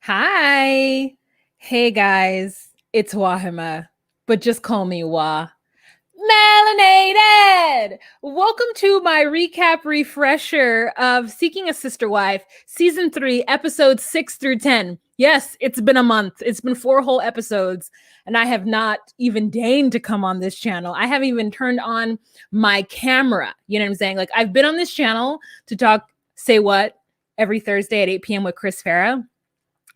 Hi. Hey guys, it's Wahima, but just call me Wah. Melanated! Welcome to my recap refresher of Seeking a Sister Wife, Season 3, Episodes 6 through 10. Yes, it's been a month. It's been 4 whole episodes, and I have not even deigned to come on this channel. I haven't even turned on my camera. You know what I'm saying? Like, I've been on this channel to talk, say what, every Thursday at 8 p.m. with Chris Farah.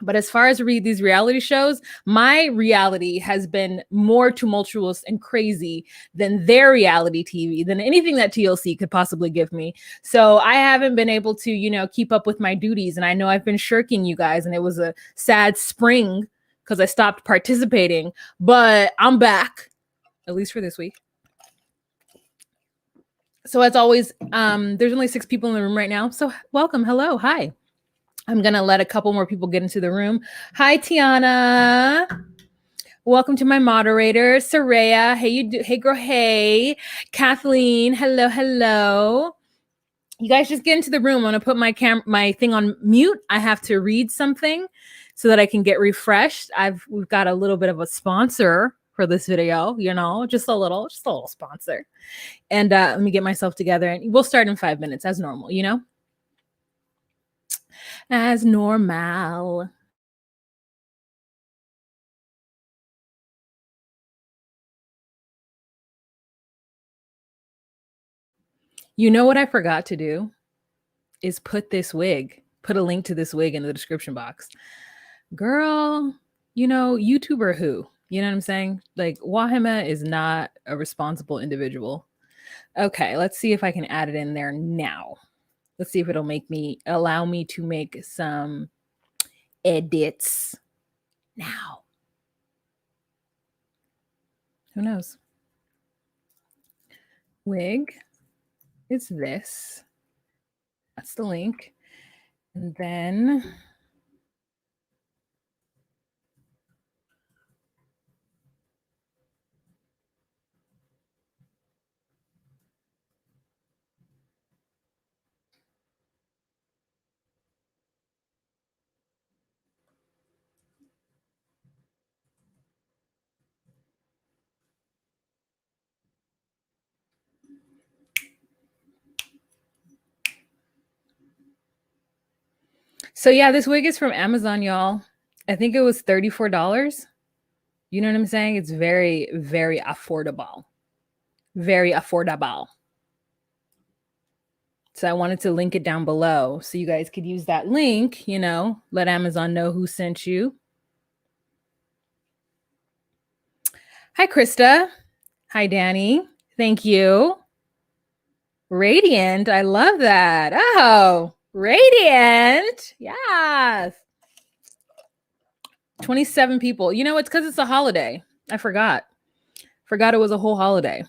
But as far as these reality shows, my reality has been more tumultuous and crazy than their reality TV, than anything that TLC could possibly give me. So I haven't been able to, keep up with my duties. And I know I've been shirking you guys, and it was a sad spring because I stopped participating. But I'm back, at least for this week. So as always, there's only 6 people in the room right now. So welcome. Hello. Hi. I'm going to let a couple more people get into the room. Hi, Tiana. Welcome to my moderator, Saraya. Hey, girl. Hey, Kathleen. Hello. You guys just get into the room. I'm going to put my thing on mute. I have to read something so that I can get refreshed. We've got a little bit of a sponsor for this video, just a little sponsor. And let me get myself together, and we'll start in 5 minutes as normal, as normal. You know what I forgot to do is put a link to this wig in the description box. Girl, YouTuber who? You know what I'm saying? Like, Wahima is not a responsible individual. Okay, let's see if I can add it in there now. Let's see if it'll allow me to make some edits now. Who knows? Wig is this. That's the link. And then so yeah, this wig is from Amazon, y'all. I think it was $34. You know what I'm saying? It's very, very affordable. Very affordable. So I wanted to link it down below so you guys could use that link, let Amazon know who sent you. Hi, Krista. Hi, Danny. Thank you. Radiant. I love that. Oh, Radiant. Yes. 27 people. It's because it's a holiday. I forgot it was a whole holiday.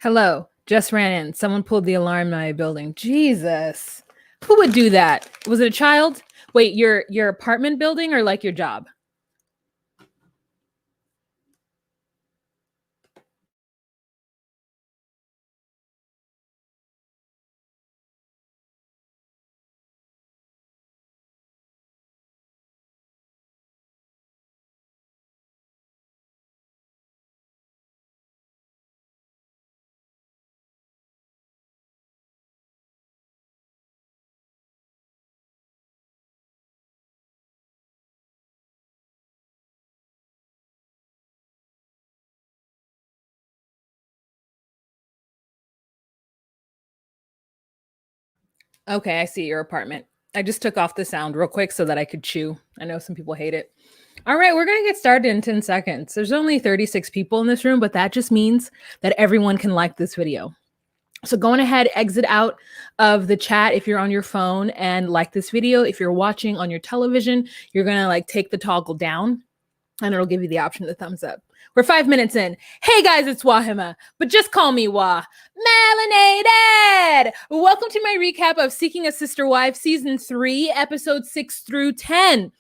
Hello, just ran in. Someone pulled the alarm in my building. Jesus. Who would do that? Was it a child? Wait, your apartment building or like your job? Okay, I see your apartment. I just took off the sound real quick so that I could chew. I know some people hate it. All right, we're going to get started in 10 seconds. There's only 36 people in this room, but that just means that everyone can like this video. So go on ahead, exit out of the chat if you're on your phone and like this video. If you're watching on your television, you're going to like take the toggle down and it'll give you the option to thumbs up. We're 5 minutes in. Hey guys, it's Wahima, but just call me Wah. Melanated! Welcome to my recap of Seeking a Sister Wife, Season 3, Episodes 6 through 10.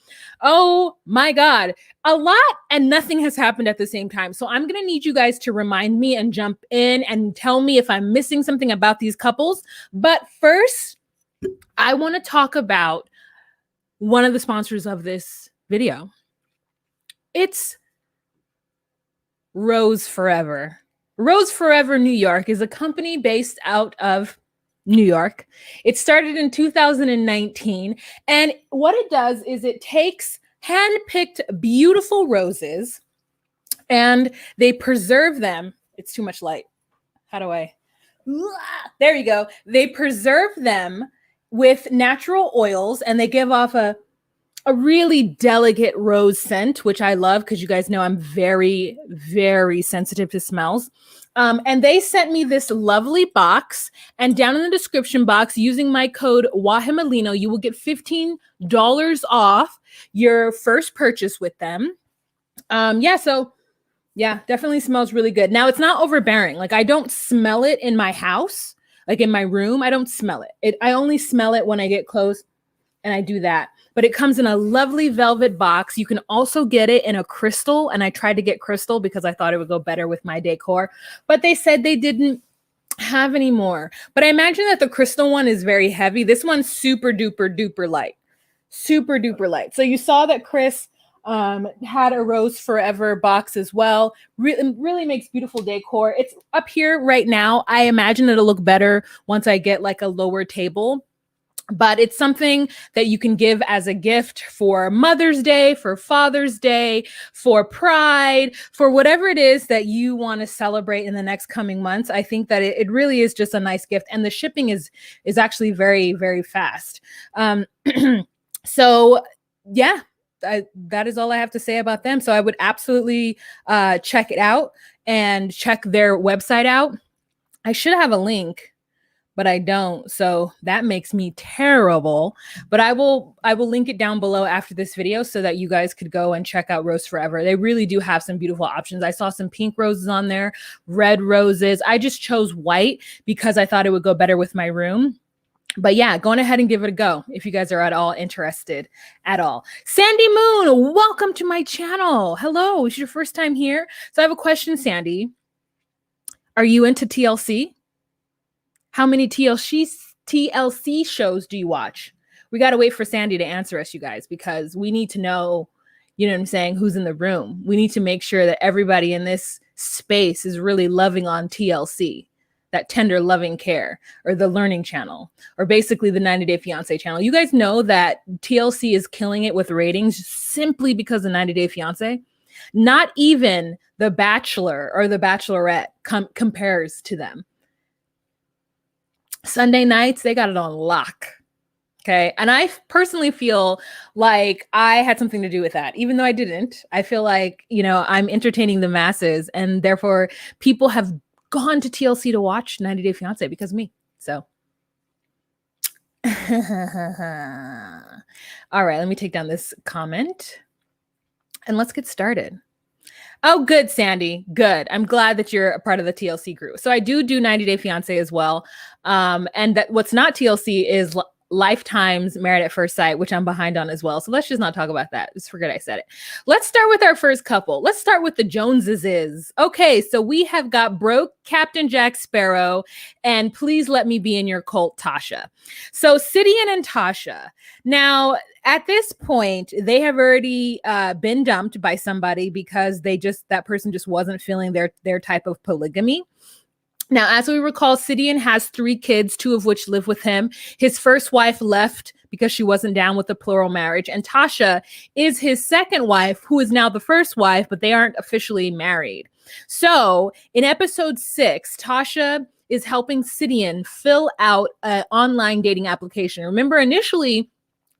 Oh my God, a lot and nothing has happened at the same time. So I'm going to need you guys to remind me and jump in and tell me if I'm missing something about these couples. But first, I want to talk about one of the sponsors of this video. It's Rose Forever. Rose Forever New York is a company based out of New York. It started in 2019. And what it does is it takes hand-picked beautiful roses and they preserve them. It's too much light. How do I? There you go. They preserve them with natural oils and they give off a really delicate rose scent, which I love because you guys know I'm very, very sensitive to smells. And they sent me this lovely box. And down in the description box, using my code WAHIMALINO, you will get $15 off your first purchase with them. Definitely smells really good. Now, it's not overbearing. Like, I don't smell it in my house, like in my room. I don't smell it. I only smell it when I get close and I do that. But it comes in a lovely velvet box. You can also get it in a crystal. And I tried to get crystal because I thought it would go better with my decor. But they said they didn't have any more. But I imagine that the crystal one is very heavy. This one's super duper duper light. Super duper light. So you saw that Chris had a Rose Forever box as well. Really makes beautiful decor. It's up here right now. I imagine it'll look better once I get like a lower table. But it's something that you can give as a gift for Mother's Day, for Father's Day, for Pride, for whatever it is that you want to celebrate in the next coming months. I think that it really is just a nice gift. And the shipping is actually very, very fast. So yeah, that is all I have to say about them. So I would absolutely check it out and check their website out. I should have a link, but I don't. So that makes me terrible. But I will link it down below after this video so that you guys could go and check out Rose Forever. They really do have some beautiful options. I saw some pink roses on there, red roses. I just chose white because I thought it would go better with my room. But yeah, go on ahead and give it a go if you guys are at all interested at all. Sandy Moon, welcome to my channel. Hello, it's your first time here. So I have a question, Sandy. Are you into TLC? How many TLC shows do you watch? We got to wait for Sandy to answer us, you guys, because we need to know, you know what I'm saying, who's in the room. We need to make sure that everybody in this space is really loving on TLC, that tender loving care, or the Learning Channel, or basically the 90 Day Fiance channel. You guys know that TLC is killing it with ratings simply because of 90 Day Fiance. Not even The Bachelor or The Bachelorette compares to them. Sunday nights, they got it on lock. Okay. And I personally feel like I had something to do with that, even though I didn't. I feel like, you know, I'm entertaining the masses and therefore people have gone to TLC to watch 90 Day Fiance because of me. So. All right. Let me take down this comment and let's get started. Oh, good, Sandy. Good. I'm glad that you're a part of the TLC crew. So I do 90 Day Fiance as well. And that what's not TLC is Lifetime's Married at First Sight, which I'm behind on as well. So let's just not talk about that. Just forget I said it. Let's start with our first couple. Let's start with the Joneses. Okay, so we have got broke Captain Jack Sparrow and Please Let Me Be in Your Cult, Tasha. So Sidian and Tasha. Now, at this point, they have already been dumped by somebody because that person just wasn't feeling their type of polygamy. Now, as we recall, Sidian has 3 kids, 2 of which live with him. His first wife left because she wasn't down with the plural marriage. And Tasha is his second wife, who is now the first wife, but they aren't officially married. So in episode 6, Tasha is helping Sidian fill out an online dating application. Remember, initially,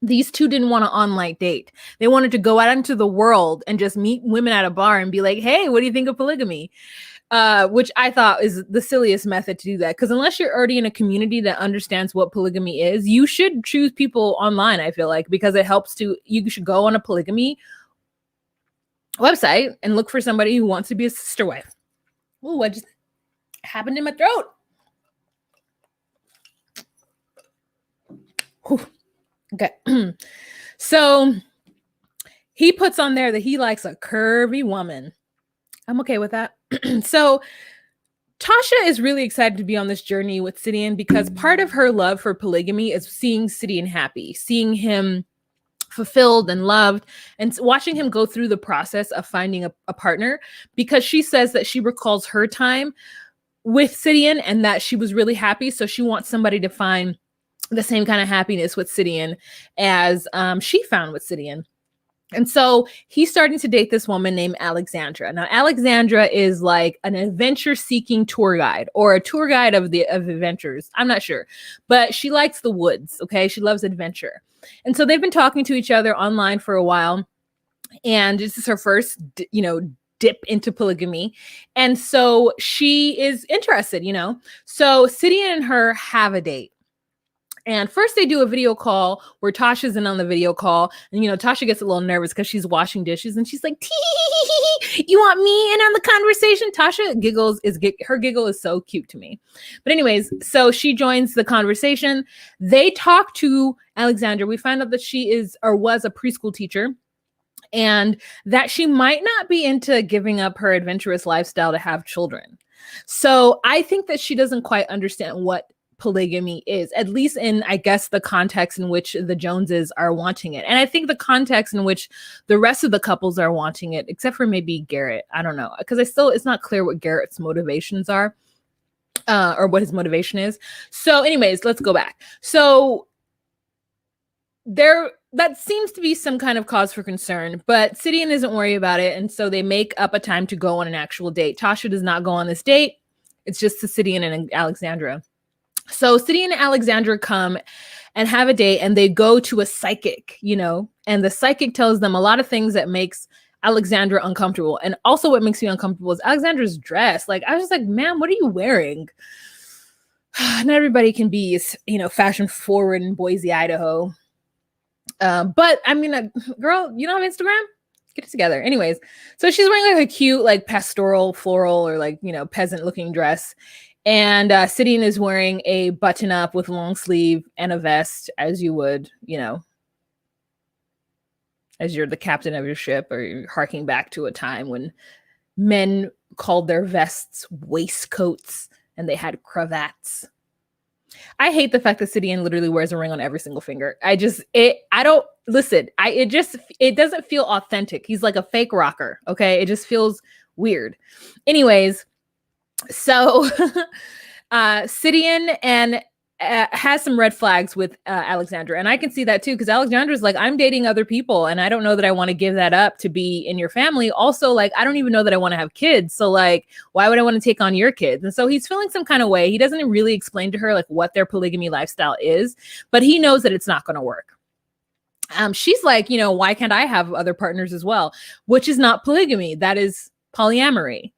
these two didn't want to online date. They wanted to go out into the world and just meet women at a bar and be like, hey, what do you think of polygamy? which I thought is the silliest method to do that. Because unless you're already in a community that understands what polygamy is, you should choose people online, I feel like, because it helps to, you should go on a polygamy website and look for somebody who wants to be a sister wife. Oh, what just happened in my throat? Whew. Okay. So he puts on there that he likes a curvy woman. I'm okay with that. So Tasha is really excited to be on this journey with Sidian because part of her love for polygamy is seeing Sidian happy, seeing him fulfilled and loved, and watching him go through the process of finding a partner, because she says that she recalls her time with Sidian and that she was really happy. So she wants somebody to find the same kind of happiness with Sidian as she found with Sidian. And so he's starting to date this woman named Alexandra. Now, Alexandra is like an adventure-seeking tour guide, or a tour guide of adventures. I'm not sure, but she likes the woods. Okay, she loves adventure, and so they've been talking to each other online for a while. And this is her first, dip into polygamy, and so she is interested. So Sidian and her have a date. And first they do a video call where Tasha's in on the video call. And, Tasha gets a little nervous because she's washing dishes and she's like, tee, you want me in on the conversation? Tasha giggles. Her giggle is so cute to me. But anyways, so she joins the conversation. They talk to Alexandra. We find out that she is or was a preschool teacher, and that she might not be into giving up her adventurous lifestyle to have children. So I think that she doesn't quite understand what polygamy is, at least in, I guess, the context in which the Joneses are wanting it. And I think the context in which the rest of the couples are wanting it, except for maybe Garrett. I don't know, because it's not clear what Garrett's motivations are, or what his motivation is. So anyways, let's go back. So that seems to be some kind of cause for concern, but Sidian isn't worried about it. And so they make up a time to go on an actual date. Tasha does not go on this date. It's just to Sidian and Alexandra. So Sidian and Alexandra come and have a date, and they go to a psychic, and the psychic tells them a lot of things that makes Alexandra uncomfortable. And also what makes me uncomfortable is Alexandra's dress. Like, I was just like, ma'am, what are you wearing? Not everybody can be, fashion forward in Boise, Idaho. But I mean, girl, you don't have Instagram? Get it together. Anyways, so she's wearing like a cute, like pastoral, floral, or like, peasant looking dress. And Sidian is wearing a button up with long sleeve and a vest, as you would, as you're the captain of your ship, or you're harking back to a time when men called their vests waistcoats and they had cravats. I hate the fact that Sidian literally wears a ring on every single finger. It doesn't feel authentic. He's like a fake rocker. Okay. It just feels weird. Anyways, so Sidian and has some red flags with Alexandra. And I can see that too, because Alexandra's like, I'm dating other people and I don't know that I want to give that up to be in your family. Also, like, I don't even know that I want to have kids. So like, why would I want to take on your kids? And so he's feeling some kind of way. He doesn't really explain to her like what their polygamy lifestyle is, but he knows that it's not going to work. She's like, why can't I have other partners as well? Which is not polygamy. That is polyamory.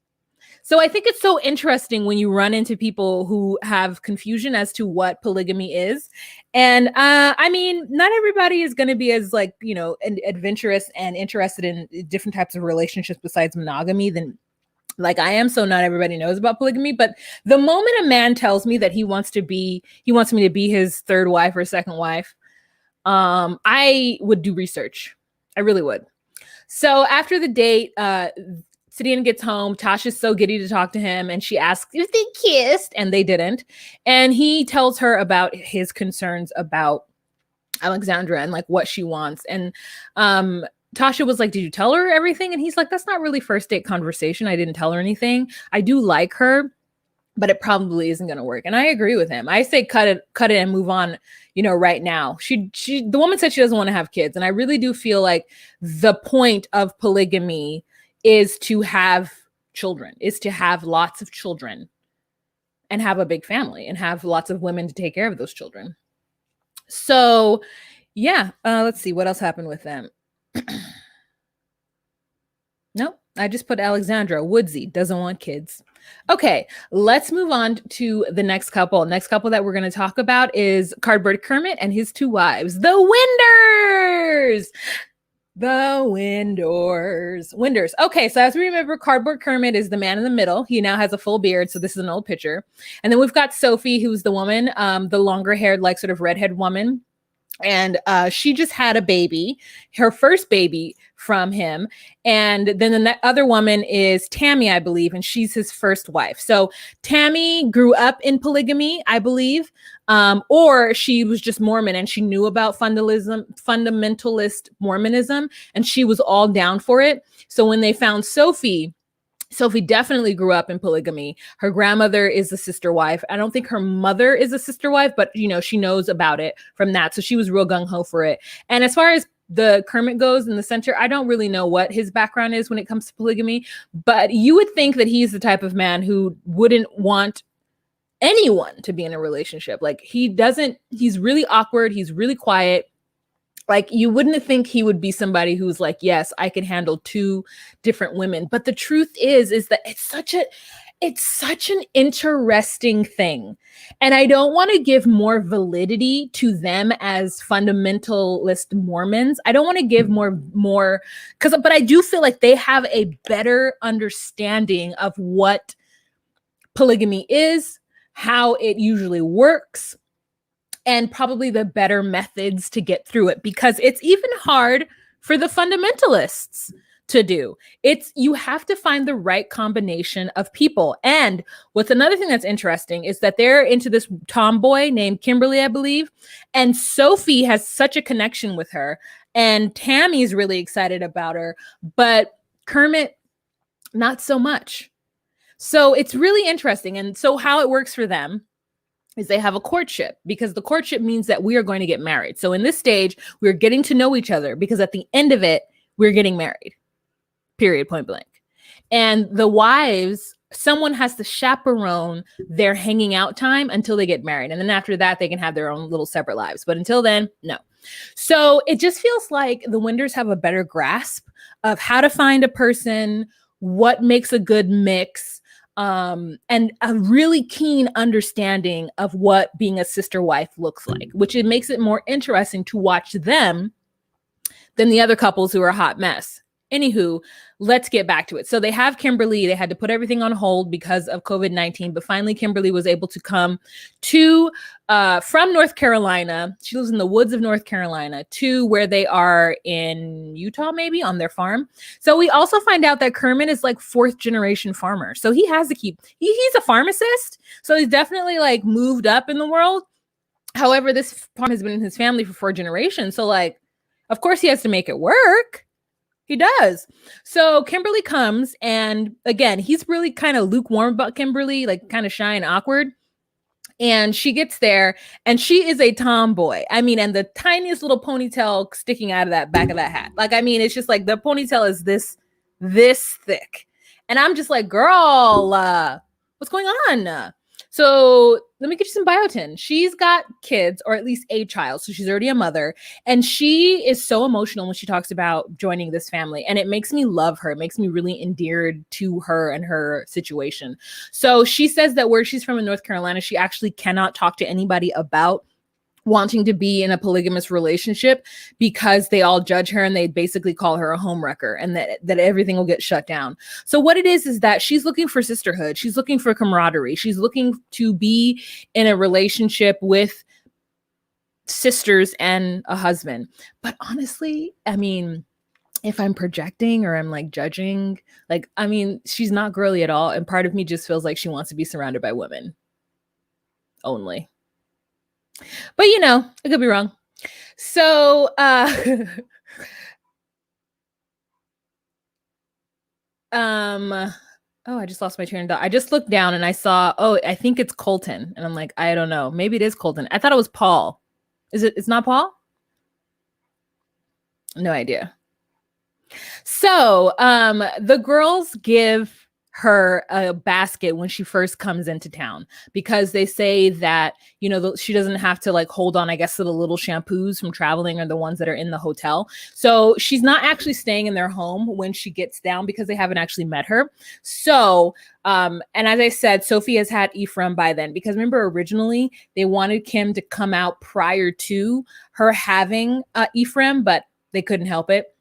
So I think it's so interesting when you run into people who have confusion as to what polygamy is. And I mean, not everybody is going to be as like, adventurous and interested in different types of relationships besides monogamy than like I am. So not everybody knows about polygamy. But the moment a man tells me that he wants me to be his third wife or second wife, I would do research. I really would. So after the date, Sidian gets home. Tasha's so giddy to talk to him, and she asks if they kissed, and they didn't. And he tells her about his concerns about Alexandra and like what she wants. And Tasha was like, did you tell her everything? And he's like, that's not really first date conversation. I didn't tell her anything. I do like her, but it probably isn't going to work. And I agree with him. I say cut it and move on, right now. The woman said she doesn't want to have kids. And I really do feel like the point of polygamy is to have children, is to have lots of children and have a big family and have lots of women to take care of those children. So yeah, let's see what else happened with them. Nope. I just put Alexandra. Woodsy doesn't want kids. Okay, let's move on to the next couple. Next couple that we're going to talk about is Cardboard Kermit and his two wives, the Winders. The Winders. Winders. Okay, so as we remember, Cardboard Kermit is the man in the middle. He now has a full beard, so this is an old picture. And then we've got Sophie, who's the woman, the longer haired, like sort of redhead woman. And she just had a baby, her first baby from him. And then the other woman is Tammy, I believe, and she's his first wife. So Tammy grew up in polygamy, I believe, or she was just Mormon and she knew about fundamentalist Mormonism, and she was all down for it. So when they found Sophie definitely grew up in polygamy. Her grandmother is a sister wife. I don't think her mother is a sister wife, but she knows about it from that. So she was real gung-ho for it. And as far as the Kermit goes in the center, I don't really know what his background is when it comes to polygamy, but you would think that he's the type of man who wouldn't want anyone to be in a relationship. Like he's really awkward. He's really quiet. Like you wouldn't think he would be somebody who's like, yes, I can handle two different women. But the truth is that it's such an interesting thing. And I don't want to give more validity to them as fundamentalist Mormons. I don't want to give more but I do feel like they have a better understanding of what polygamy is, how it usually works, and probably the better methods to get through it, because it's even hard for the fundamentalists to do. You have to find the right combination of people. And what's another thing that's interesting is that they're into this tomboy named Kimberly, I believe. And Sophie has such a connection with her. And Tammy's really excited about her, but Kermit, not so much. So it's really interesting. And so how it works for them is they have a courtship, because the courtship means that we are going to get married. So in this stage, we're getting to know each other, because at the end of it, we're getting married, period, point blank. And the wives, someone has to chaperone their hanging out time until they get married. And then after that, they can have their own little separate lives. But until then, no. So it just feels like the Winders have a better grasp of how to find a person, what makes a good mix, and a really keen understanding of what being a sister wife looks like, which it makes it more interesting to watch them than the other couples who are a hot mess. Anywho, let's get back to it. So they have Kimberly. They had to put everything on hold because of COVID-19, but finally Kimberly was able to come from North Carolina. She lives in the woods of North Carolina to where they are in Utah, maybe on their farm. So we also find out that Kermit is like 4th generation farmer. So he has to he's a pharmacist. So he's definitely like moved up in the world. However, this farm has been in his family for 4 generations. So like, of course he has to make it work. He does. So Kimberly comes, and again, he's really kind of lukewarm about Kimberly, like kind of shy and awkward. And she gets there, and she is a tomboy. I mean, and the tiniest little ponytail sticking out of that back of that hat. Like, I mean, it's just like the ponytail is this thick. And I'm just like, girl, what's going on? So let me get you some biotin. She's got kids, or at least a child. So she's already a mother. And she is so emotional when she talks about joining this family. And it makes me love her. It makes me really endeared to her and her situation. So she says that where she's from in North Carolina, she actually cannot talk to anybody about wanting to be in a polygamous relationship, because they all judge her and they basically call her a homewrecker, and that everything will get shut down. So what it is that she's looking for sisterhood. She's looking for camaraderie. She's looking to be in a relationship with sisters and a husband. But honestly, I mean, if I'm projecting or I'm like judging, like, I mean, she's not girly at all. And part of me just feels like she wants to be surrounded by women only. But I could be wrong. So oh, I just lost my train of thought. I just looked down and I saw, I think it's Colton. And I'm like, I don't know. Maybe it is Colton. I thought it was Paul. It's not Paul? No idea. So the girls give her a basket when she first comes into town, because they say that, you know, she doesn't have to like hold on, I guess, to the little shampoos from traveling or the ones that are in the hotel. So she's not actually staying in their home when she gets down because they haven't actually met her. So, and as I said, Sophie has had Ephraim by then, because remember originally they wanted Kim to come out prior to her having Ephraim, but they couldn't help it.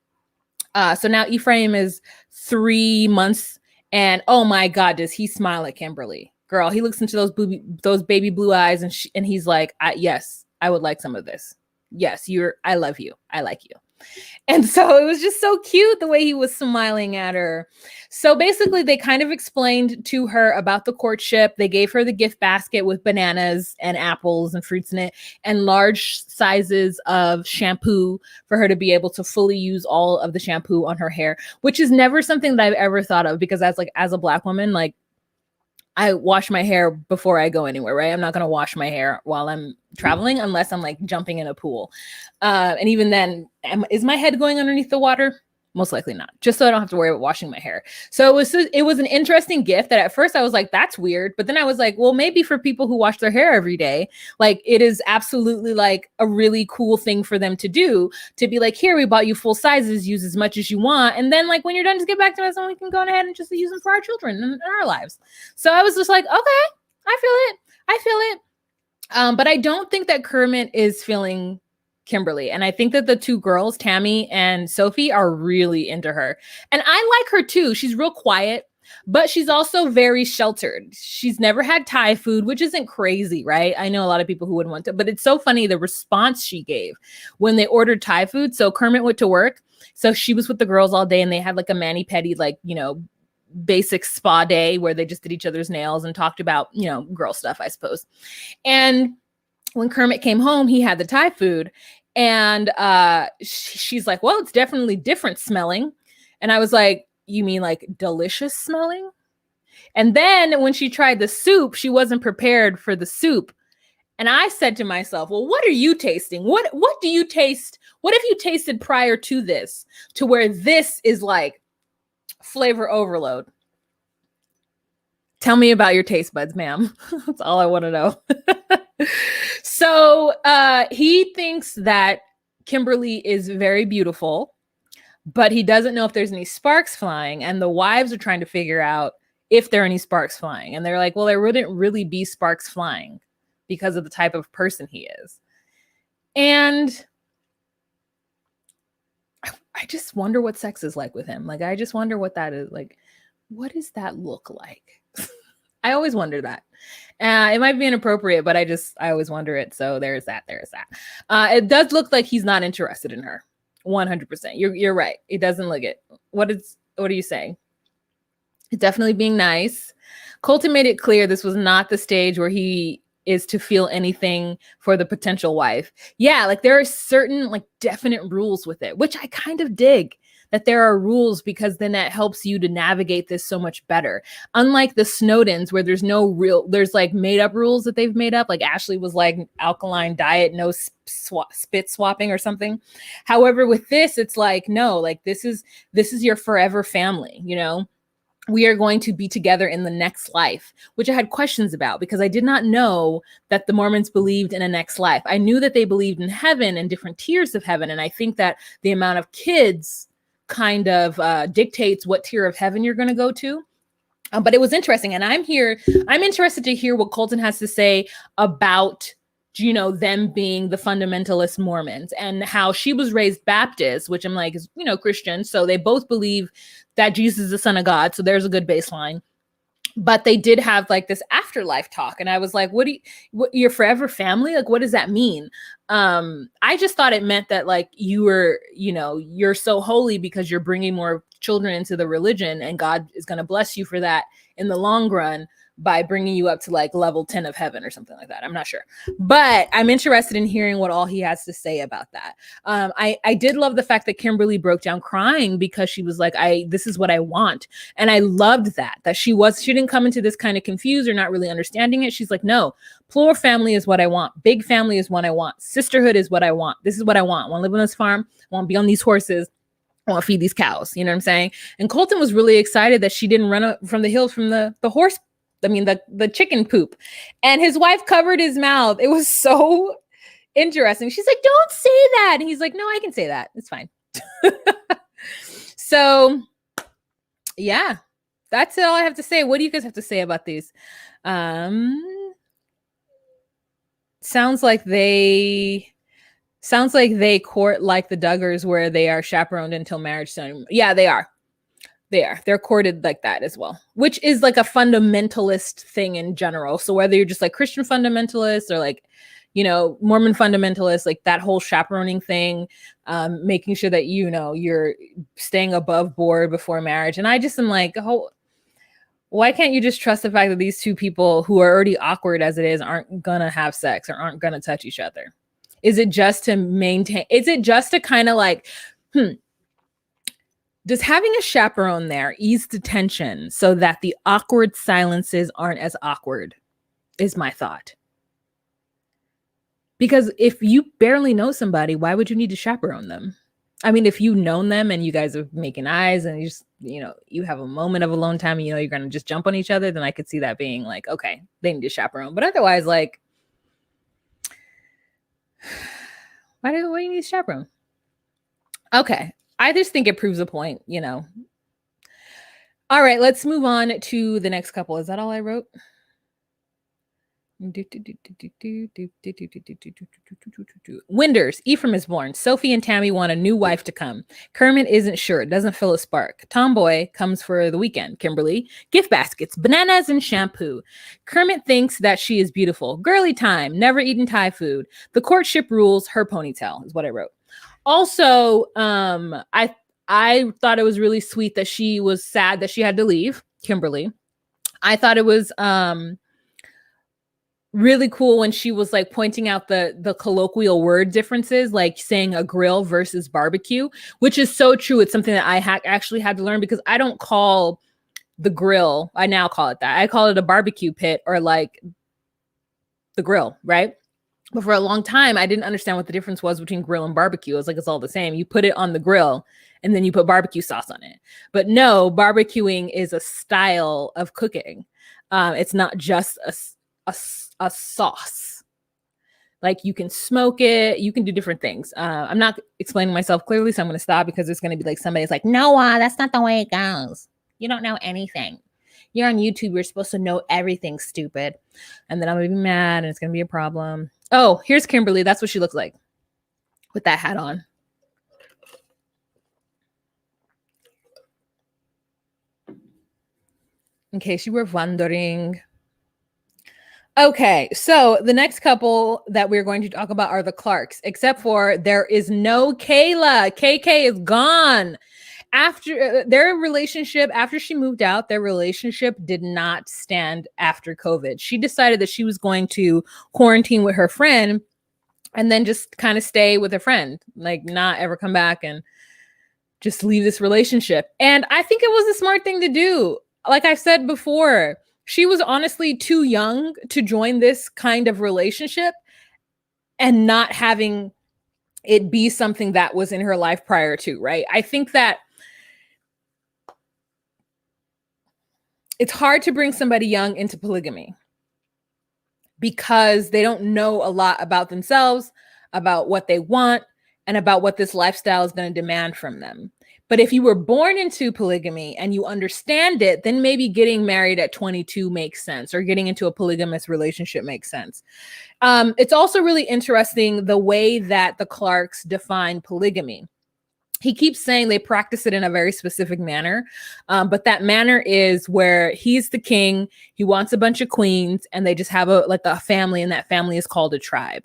So now Ephraim is 3 months. And oh my God, does he smile at Kimberly? Girl, he looks into those baby blue eyes, and he's like, yes, I would like some of this. Yes, I love you. I like you. And so it was just so cute the way he was smiling at her. So basically, they kind of explained to her about the courtship. They gave her the gift basket with bananas and apples and fruits in it, and large sizes of shampoo for her to be able to fully use all of the shampoo on her hair, which is never something that I've ever thought of, because as a Black woman, like, I wash my hair before I go anywhere, right? I'm not going to wash my hair while I'm traveling unless I'm like jumping in a pool. And even then, is my head going underneath the water? Most likely not, just so I don't have to worry about washing my hair. So it was an interesting gift that at first I was like, that's weird. But then I was like, well, maybe for people who wash their hair every day, like it is absolutely like a really cool thing for them to do, to be like, here, we bought you full sizes, use as much as you want. And then like when you're done, just get back to us and we can go ahead and just use them for our children and our lives. So I was just like, okay, I feel it. But I don't think that Kermit is feeling Kimberly. And I think that the two girls, Tammy and Sophie, are really into her. And I like her too. She's real quiet, but she's also very sheltered. She's never had Thai food, which isn't crazy, right? I know a lot of people who wouldn't want to, but it's so funny the response she gave when they ordered Thai food. So Kermit went to work. So she was with the girls all day, and they had like a mani-pedi, like, you know, basic spa day where they just did each other's nails and talked about, you know, girl stuff, I suppose. And when Kermit came home, he had the Thai food, and she's like, well, it's definitely different smelling. And I was like, you mean like delicious smelling? And then when she tried the soup, she wasn't prepared for the soup. And I said to myself, well, what are you tasting? What do you taste? What have you tasted prior to this, to where this is like flavor overload? Tell me about your taste buds, ma'am. That's all I want to know. So he thinks that Kimberly is very beautiful, but he doesn't know if there's any sparks flying. And the wives are trying to figure out if there are any sparks flying. And they're like, well, there wouldn't really be sparks flying because of the type of person he is. And I just wonder what sex is like with him. Like, I just wonder what that is like. What does that look like? I always wonder that. It might be inappropriate, but I always wonder it. So there's that. It does look like he's not interested in her. 100%. You're right. It doesn't look it. What are you saying? It's definitely being nice. Colton made it clear this was not the stage where he is to feel anything for the potential wife. Yeah, like there are certain like definite rules with it, which I kind of dig. That there are rules, because then that helps you to navigate this so much better. Unlike the Snowdens, where there's like made up rules that they've made up. Like Ashley was like alkaline diet, no spit swapping or something. However, with this, it's like, no, like this is your forever family, you know? We are going to be together in the next life, which I had questions about because I did not know that the Mormons believed in a next life. I knew that they believed in heaven and different tiers of heaven. And I think that the amount of kids kind of dictates what tier of heaven you're going to go to. But it was interesting. And I'm interested to hear what Colton has to say about, you know, them being the fundamentalist Mormons, and how she was raised Baptist, which I'm like, is, you know, Christian. So they both believe that Jesus is the Son of God. So there's a good baseline. But they did have like this afterlife talk. And I was like, what your forever family? Like, what does that mean? I just thought it meant that like you were, you know, you're so holy because you're bringing more children into the religion, and God is going to bless you for that in the long run by bringing you up to like level 10 of heaven or something like that. I'm not sure, but I'm interested in hearing what all he has to say about that. I did love the fact that Kimberly broke down crying because she was like, this is what I want. And I loved that she didn't come into this kind of confused or not really understanding it. She's like, no, plural family is what I want. Big family is what I want. Sisterhood is what I want. This is what I want. I want to live on this farm. I want to be on these horses. I I want to feed these cows. You know what I'm saying? And Colton was really excited that she didn't run up from the hills from the horse. I mean, the chicken poop. And his wife covered his mouth. It was so interesting. She's like, don't say that. And he's like, no, I can say that. It's fine. So yeah, that's all I have to say. What do you guys have to say about these? Sounds like they court like the Duggars, where they are chaperoned until marriage. Yeah, they are. They're courted like that as well, which is like a fundamentalist thing in general. So whether you're just like Christian fundamentalists or like, you know, Mormon fundamentalists, like that whole chaperoning thing, making sure that, you know, you're staying above board before marriage. And I just am like, oh, why can't you just trust the fact that these two people who are already awkward as it is aren't gonna have sex or aren't gonna touch each other? Is it just to maintain? Is it just to kind of like, does having a chaperone there ease the tension so that the awkward silences aren't as awkward? Is my thought. Because if you barely know somebody, why would you need to chaperone them? I mean, if you've known them and you guys are making eyes and you just, you know, you have a moment of alone time and you know you're going to just jump on each other, then I could see that being like, okay, they need to chaperone. But otherwise, like, why do you need a chaperone? Okay. I just think it proves a point, you know. All right, let's move on to the next couple. Is that all I wrote? Winders, Ephraim is born. Sophie and Tammy want a new wife to come. Kermit isn't sure, doesn't feel a spark. Tomboy comes for the weekend. Kimberly, gift baskets, bananas, and shampoo. Kermit thinks that she is beautiful. Girly time, never eaten Thai food. The courtship rules, her ponytail is what I wrote. Also, I thought it was really sweet that she was sad that she had to leave, Kimberly. I thought it was really cool when she was like pointing out the colloquial word differences, like saying a grill versus barbecue, which is so true. It's something that I actually had to learn because I don't call the grill, I now call it that. I call it a barbecue pit or like the grill, right? But for a long time, I didn't understand what the difference was between grill and barbecue. I was like, it's all the same. You put it on the grill and then you put barbecue sauce on it. But no, barbecuing is a style of cooking. It's not just a sauce. Like you can smoke it, you can do different things. I'm not explaining myself clearly, so I'm going to stop because there's going to be like somebody's like, Noah, that's not the way it goes. You don't know anything. You're on YouTube. You're supposed to know everything, stupid. And then I'm going to be mad and it's going to be a problem. Oh, here's Kimberly. That's what she looks like with that hat on. In case you were wondering. Okay, so the next couple that we're going to talk about are the Clarks, except for there is no Kayla. KK is gone. After their relationship, after she moved out, their relationship did not stand after COVID. She decided that she was going to quarantine with her friend and then just kind of stay with her friend, like not ever come back and just leave this relationship. And I think it was a smart thing to do. Like I said before, she was honestly too young to join this kind of relationship and not having it be something that was in her life prior to, right? I think that it's hard to bring somebody young into polygamy because they don't know a lot about themselves, about what they want, and about what this lifestyle is going to demand from them. But if you were born into polygamy and you understand it, then maybe getting married at 22 makes sense, or getting into a polygamous relationship makes sense. It's also really interesting the way that the Clarks define polygamy. He keeps saying they practice it in a very specific manner, but that manner is where he's the king, he wants a bunch of queens, and they just have a family, and that family is called a tribe.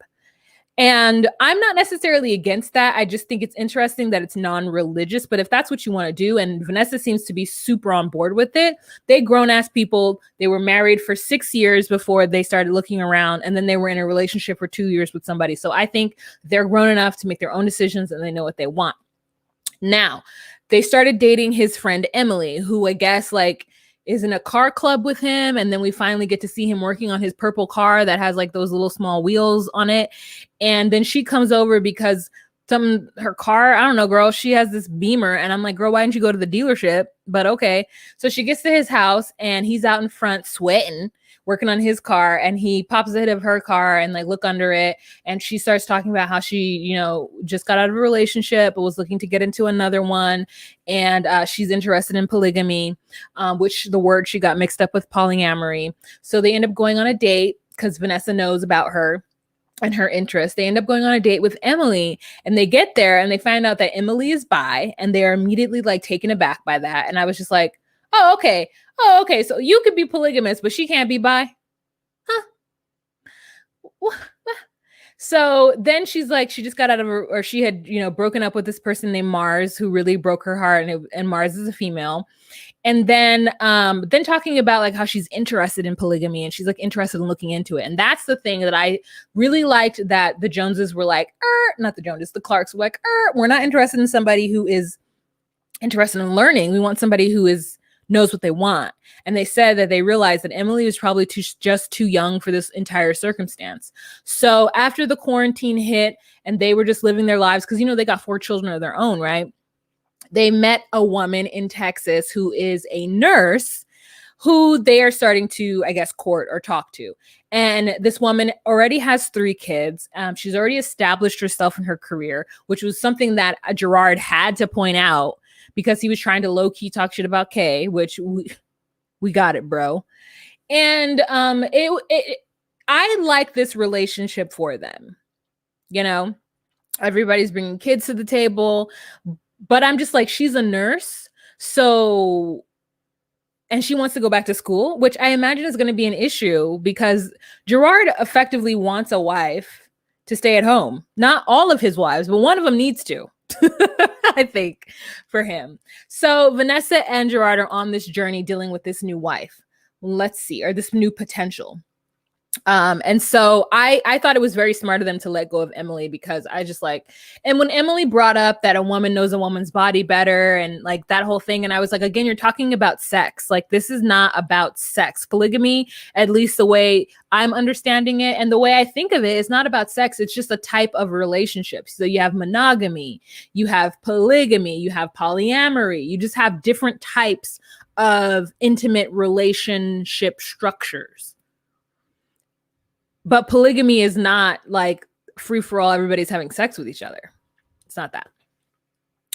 And I'm not necessarily against that. I just think it's interesting that it's non-religious, but if that's what you want to do, and Vanessa seems to be super on board with it, they grown-ass people, they were married for 6 years before they started looking around, and then they were in a relationship for 2 years with somebody. So I think they're grown enough to make their own decisions and they know what they want. Now, they started dating his friend Emily, who I guess like is in a car club with him. And then we finally get to see him working on his purple car that has like those little small wheels on it. And then she comes over because her car. I don't know, girl. She has this Beamer. And I'm like, girl, why didn't you go to the dealership? But okay. So she gets to his house and he's out in front sweating, working on his car. And he pops the hood of her car and like look under it. And she starts talking about how she, you know, just got out of a relationship, but was looking to get into another one. And she's interested in polygamy, which the word she got mixed up with polyamory. So they end up going on a date because Vanessa knows about her and her interest. They end up going on a date with Emily, and they get there and they find out that Emily is bi, and they are immediately like taken aback by that. And I was just like, oh, okay. Oh, okay. So you could be polygamous, but she can't be bi? Huh? So then she's like, she just got out of her, or she had, you know, broken up with this person named Mars who really broke her heart, and Mars is a female. And then talking about like how she's interested in polygamy and she's like interested in looking into it. And that's the thing that I really liked, that the Joneses were like, not the Joneses, the Clarks were like, we're not interested in somebody who is interested in learning. We want somebody who knows what they want. And they said that they realized that Emily was probably just too young for this entire circumstance. So after the quarantine hit and they were just living their lives, because, you know, they got 4 children of their own, right? They met a woman in Texas who is a nurse who they are starting to, I guess, court or talk to. And this woman already has 3 kids. She's already established herself in her career, which was something that Gerard had to point out because he was trying to low-key talk shit about Kay, which we got it, bro. And I like this relationship for them. You know, everybody's bringing kids to the table. But I'm just like, she's a nurse, so, and she wants to go back to school, which I imagine is going to be an issue because Gerard effectively wants a wife to stay at home. Not all of his wives, but one of them needs to, I think, for him. So Vanessa and Gerard are on this journey dealing with this new wife. Let's see, or this new potential. And so I thought it was very smart of them to let go of Emily, because I just like, and when Emily brought up that a woman knows a woman's body better and like that whole thing, and I was like, again, you're talking about sex. Like, this is not about sex. Polygamy, at least the way I'm understanding it and the way I think of it, is not about sex. It's just a type of relationship. So you have monogamy, you have polygamy, you have polyamory, you just have different types of intimate relationship structures. But polygamy is not like free for all. Everybody's having sex with each other. It's not that.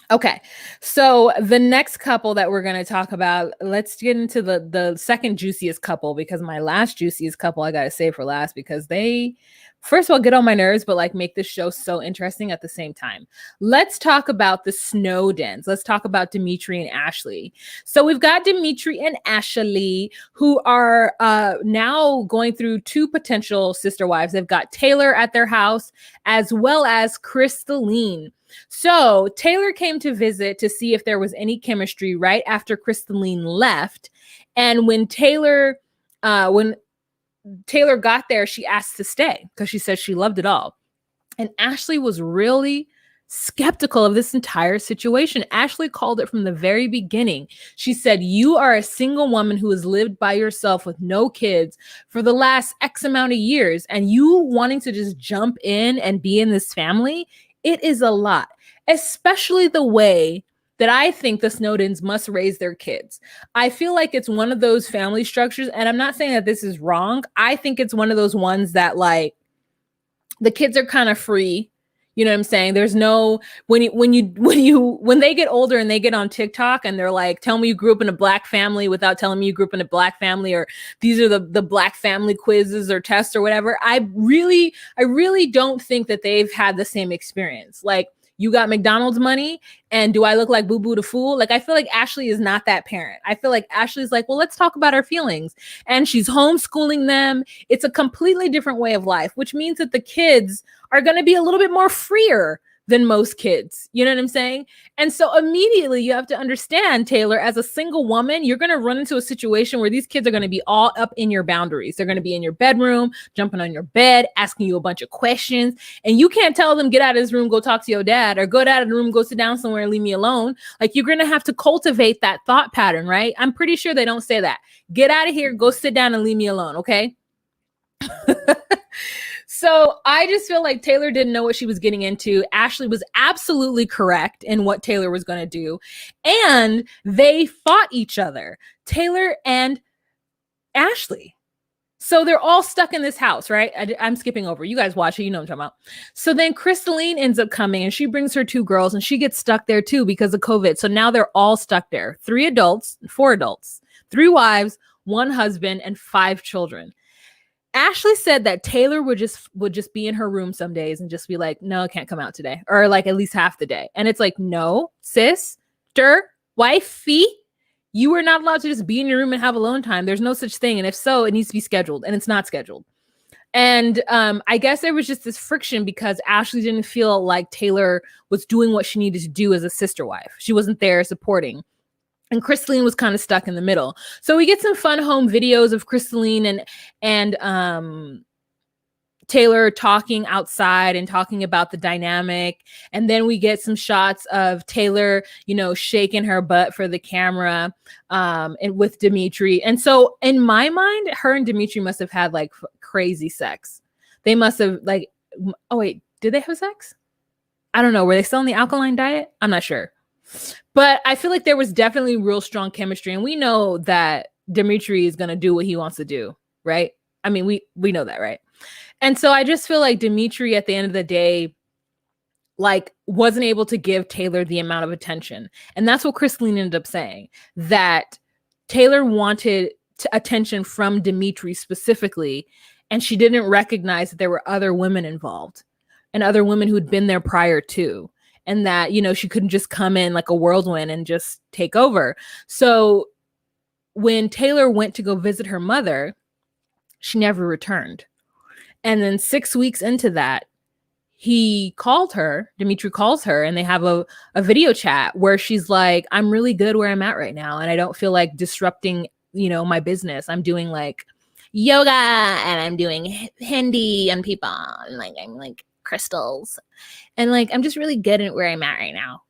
Okay, so the next couple that we're going to talk about, let's get into the second juiciest couple, because my last juiciest couple I got to save for last, because they, first of all, get on my nerves, but like make this show so interesting at the same time. Let's talk about the Snowdens. Let's talk about Dimitri and Ashley. So we've got Dimitri and Ashley, who are now going through 2 potential sister wives. They've got Taylor at their house, as well as Crystalline. So Taylor came to visit to see if there was any chemistry right after Crystalline left. And when Taylor got there, she asked to stay because she said she loved it all. And Ashley was really skeptical of this entire situation. Ashley called it from the very beginning. She said, you are a single woman who has lived by yourself with no kids for the last X amount of years, and you wanting to just jump in and be in this family, it is a lot, especially the way that I think the Snowdens must raise their kids. I feel like it's one of those family structures, and I'm not saying that this is wrong. I think it's one of those ones that like the kids are kind of free. You know what I'm saying? There's no, when they get older and they get on TikTok and they're like, tell me you grew up in a Black family without telling me you grew up in a Black family, or these are the Black family quizzes or tests or whatever. I really don't think that they've had the same experience. Like, you got McDonald's money, and do I look like Boo Boo the Fool? Like, I feel like Ashley is not that parent. I feel like Ashley's like, well, let's talk about our feelings. And she's homeschooling them. It's a completely different way of life, which means that the kids are going to be a little bit more freer than most kids. You know what I'm saying? And so immediately you have to understand, Taylor, as a single woman, you're going to run into a situation where these kids are going to be all up in your boundaries. They're going to be in your bedroom, jumping on your bed, asking you a bunch of questions. And you can't tell them, get out of this room, go talk to your dad, or go out of the room, go sit down somewhere and leave me alone. Like, you're going to have to cultivate that thought pattern, right? I'm pretty sure they don't say that. Get out of here, go sit down and leave me alone, okay? So I just feel like Taylor didn't know what she was getting into. Ashley was absolutely correct in what Taylor was going to do. And they fought each other, Taylor and Ashley. So they're all stuck in this house, right? I'm skipping over. You guys watch it. You know what I'm talking about. So then Crystalline ends up coming and she brings her 2 girls and she gets stuck there too because of COVID. So now they're all stuck there. 4 adults, 3 wives, 1 husband, and 5 children. Ashley said that Taylor would just be in her room some days and just be like, no, I can't come out today. Or like at least half the day. And it's like, no, wifey, you are not allowed to just be in your room and have alone time. There's no such thing. And if so, it needs to be scheduled, and it's not scheduled. And I guess there was just this friction because Ashley didn't feel like Taylor was doing what she needed to do as a sister wife. She wasn't there supporting. And Crystalline was kind of stuck in the middle. So we get some fun home videos of Crystalline and Taylor talking outside and talking about the dynamic. And then we get some shots of Taylor, shaking her butt for the camera and with Dimitri. And so in my mind, her and Dimitri must have had like crazy sex. They must have oh wait, did they have sex? I don't know. Were they still on the alkaline diet? I'm not sure. But I feel like there was definitely real strong chemistry. And we know that Dimitri is going to do what he wants to do, right? I mean, we know that, right? And so I just feel like Dimitri at the end of the day, wasn't able to give Taylor the amount of attention. And that's what Crystalline ended up saying, that Taylor wanted attention from Dimitri specifically. And she didn't recognize that there were other women involved and other women who'd been there prior to. And that, she couldn't just come in like a whirlwind and just take over. So when Taylor went to go visit her mother, she never returned. And then 6 weeks into that, Dimitri calls her, and they have a video chat where she's like, I'm really good where I'm at right now. And I don't feel like disrupting, my business. I'm doing like yoga and I'm doing Hindi on people. And I'm like crystals. And I'm just really good at where I'm at right now.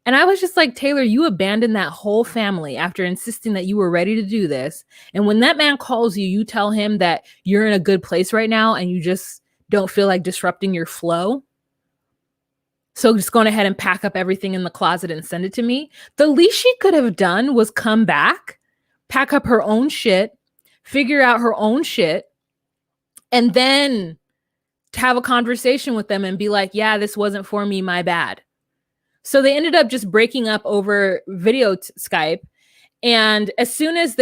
And I was just like, Taylor, you abandoned that whole family after insisting that you were ready to do this. And when that man calls you, you tell him that you're in a good place right now and you just don't feel like disrupting your flow. So just going ahead and pack up everything in the closet and send it to me. The least she could have done was come back, pack up her own shit, figure out her own shit, and then to have a conversation with them and be like, yeah, this wasn't for me, my bad. So they ended up just breaking up over video Skype. And as soon as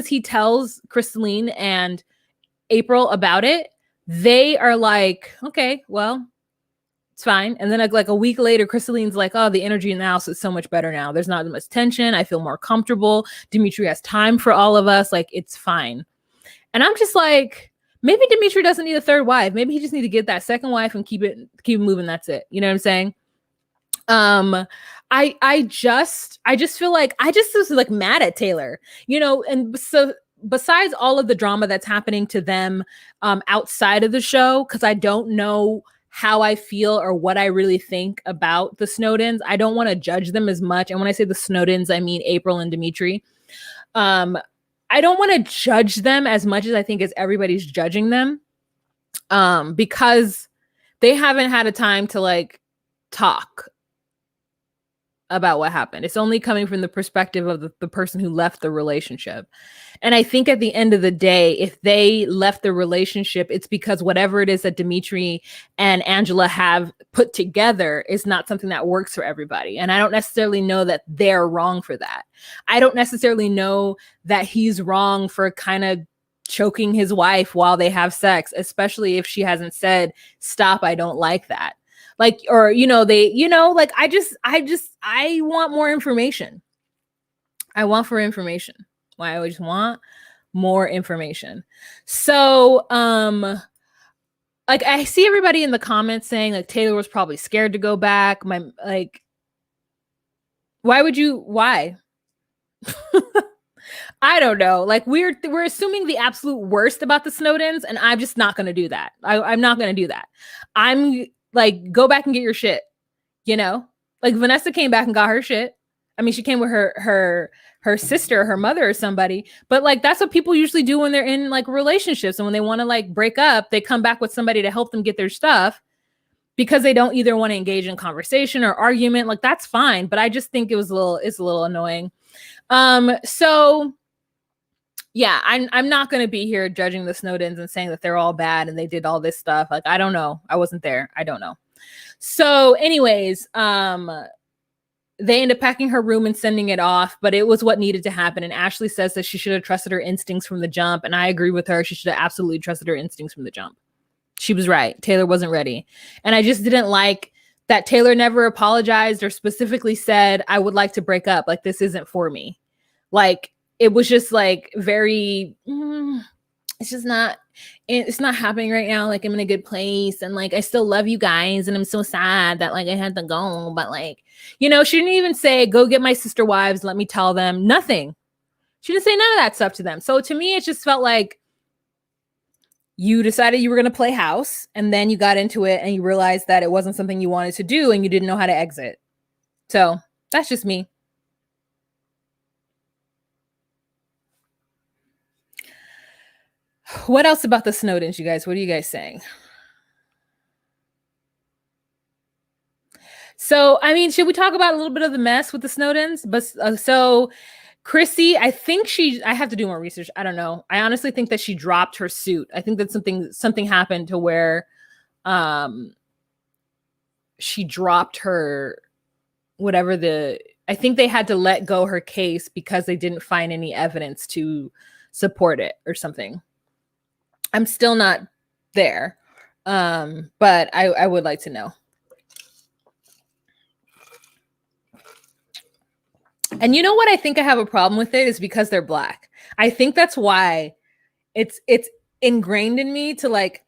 he tells Crystalline and April about it, they are like, okay, well, it's fine. And then like a week later, Crystalline's like, oh, the energy in the house is so much better now. There's not as much tension. I feel more comfortable. Dimitri has time for all of us. Like, it's fine. And I'm just like, maybe Dimitri doesn't need a third wife. Maybe he just need to get that second wife and keep it moving. That's it. You know what I'm saying? I just feel like I just was like mad at Taylor, and so besides all of the drama that's happening to them outside of the show, because I don't know how I feel or what I really think about the Snowdens. I don't want to judge them as much. And when I say the Snowdens, I mean April and Dimitri. I don't want to judge them as much as I think as everybody's judging them, because they haven't had a time to talk about what happened. It's only coming from the perspective of the person who left the relationship. And I think at the end of the day, if they left the relationship, it's because whatever it is that Dimitri and Angela have put together is not something that works for everybody. And I don't necessarily know that they're wrong for that. I don't necessarily know that he's wrong for kind of choking his wife while they have sex, especially if she hasn't said, stop, I don't like that. I want more information. I always want more information. So, I see everybody in the comments saying Taylor was probably scared to go back. Why? I don't know. We're assuming the absolute worst about the Snowdens, and I'm just not going to do that. I'm not going to do that. I'm go back and get your shit, Vanessa came back and got her shit. I mean, she came with her sister, her mother, or somebody. But like that's what people usually do when they're in like relationships, and when they want to like break up, they come back with somebody to help them get their stuff because they don't either want to engage in conversation or argument. Like that's fine, but I just think it's a little annoying. So yeah, I'm not going to be here judging the Snowdens and saying that they're all bad and they did all this stuff. Like I don't know, I wasn't there. I don't know. So anyways, they end up packing her room and sending it off, but it was what needed to happen. And Ashley says that she should have trusted her instincts from the jump. And I agree with her. She should have absolutely trusted her instincts from the jump. She was right. Taylor wasn't ready. And I just didn't like that Taylor never apologized or specifically said, I would like to break up. Like, this isn't for me. Like, it was just like very, it's just not, it's not happening right now. Like, I'm in a good place. And like, I still love you guys. And I'm so sad that like I had to go. But like, you know, she didn't even say, go get my sister wives. Let me tell them. Nothing. She didn't say none of that stuff to them. So to me, it just felt like, you decided you were going to play house, and then you got into it and you realized that it wasn't something you wanted to do and you didn't know how to exit. So that's just me. What else about the Snowdens, you guys? What are you guys saying? So, I mean, should we talk about a little bit of the mess with the Snowdens? But so Chrissy, I think I have to do more research. I don't know. I honestly think that she dropped her suit. I think that something happened to where she dropped her, I think they had to let go her case because they didn't find any evidence to support it or something. I'm still not there. But I would like to know. And you know what I think I have a problem with it is because they're Black. I think that's why it's ingrained in me to like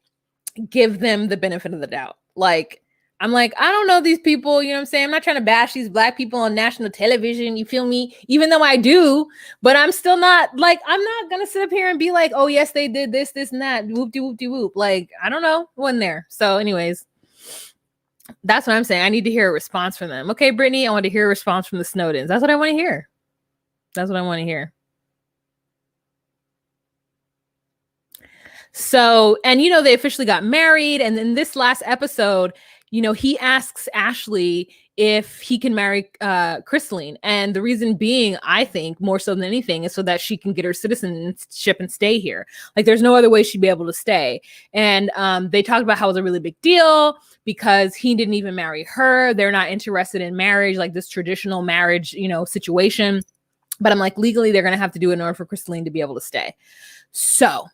give them the benefit of the doubt. Like, I'm like, I don't know these people, you know what I'm saying? I'm not trying to bash these Black people on national television, you feel me? Even though I do, but I'm still not like, I'm not gonna sit up here and be like, oh yes, they did this, and that, whoop-de-whoop-de-whoop. Like, I don't know, wasn't there. So anyways, that's what I'm saying. I need to hear a response from them. Okay, Brittany, I want to hear a response from the Snowdens. That's what I want to hear. That's what I want to hear. So, and you know, they officially got married. And in this last episode, you know, he asks Ashley if he can marry Crystalline. And the reason being, I think, more so than anything, is so that she can get her citizenship and stay here. Like, there's no other way she'd be able to stay. And they talked about how it was a really big deal because he didn't even marry her. They're not interested in marriage, like this traditional marriage, you know, situation. But I'm like, legally, they're going to have to do it in order for Crystalline to be able to stay. So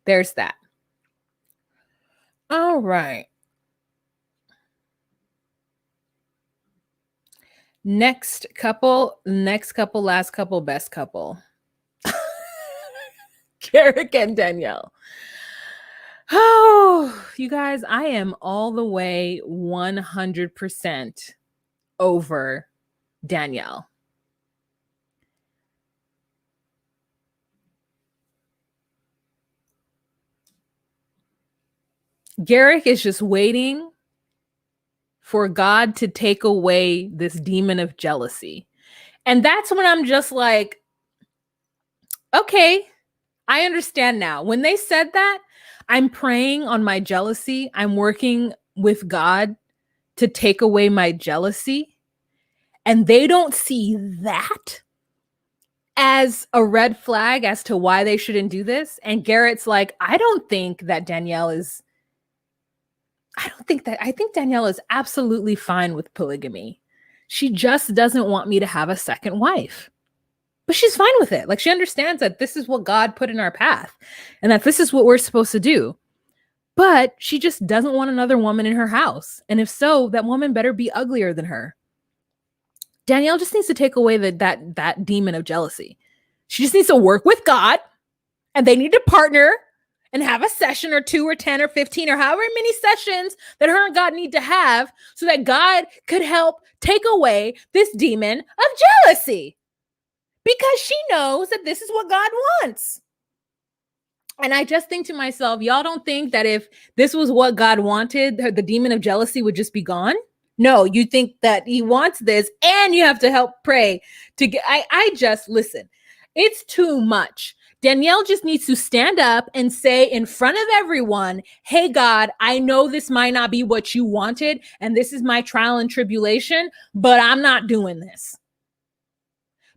there's that. All right. Next couple, last couple, best couple. Garrick and Danielle. Oh, you guys, I am all the way 100% over Danielle. Garrick is just waiting for God to take away this demon of jealousy. And that's when I'm just like, okay, I understand now. When they said that, I'm praying on my jealousy. I'm working with God to take away my jealousy. And they don't see that as a red flag as to why they shouldn't do this. And Garrett's like, I think Danielle is absolutely fine with polygamy. She just doesn't want me to have a second wife. But she's fine with it. Like, she understands that this is what God put in our path and that this is what we're supposed to do. But she just doesn't want another woman in her house. And if so, that woman better be uglier than her. Danielle just needs to take away that demon of jealousy. She just needs to work with God, and they need to partner and have a session or 2 or 10 or 15 or however many sessions that her and God need to have so that God could help take away this demon of jealousy. Because she knows that this is what God wants. And I just think to myself, y'all don't think that if this was what God wanted, the demon of jealousy would just be gone? No, you think that he wants this and you have to help pray to get, I just, listen, it's too much. Danielle just needs to stand up and say in front of everyone, hey, God, I know this might not be what you wanted, and this is my trial and tribulation, but I'm not doing this.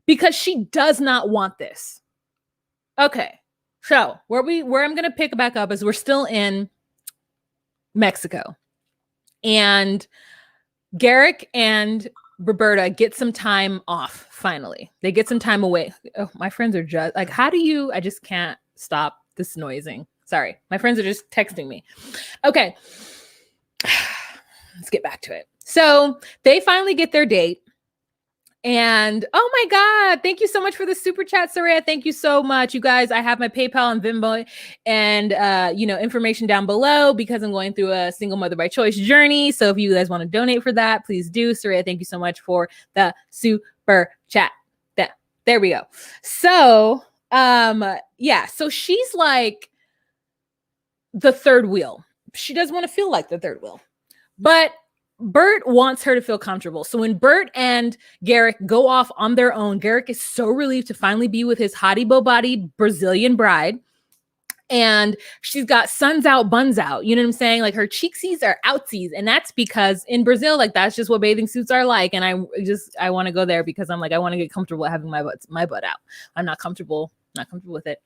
Because she does not want this. Okay, so where I'm going to pick back up is we're still in Mexico. And Garrick and Roberta get some time off, finally. They get some time away. Oh, my friends are just like, I just can't stop this noising. Sorry. My friends are just texting me. Okay. Let's get back to it. So they finally get their date. And oh my God, thank you so much for the super chat, Saraya. Thank you so much. You guys, I have my PayPal and Venmo and information down below because I'm going through a single mother by choice journey. So if you guys want to donate for that, please do. Saraya, thank you so much for the super chat. There we go. So so she's like the third wheel. She doesn't want to feel like the third wheel. But Bert wants her to feel comfortable. So when Bert and Garrick go off on their own, Garrick is so relieved to finally be with his hottie bo-body Brazilian bride. And she's got suns out, buns out. You know what I'm saying? Like her cheeksies are outsies. And that's because in Brazil, like that's just what bathing suits are like. And I want to go there because I'm like, I want to get comfortable having my butt out. I'm not comfortable with it.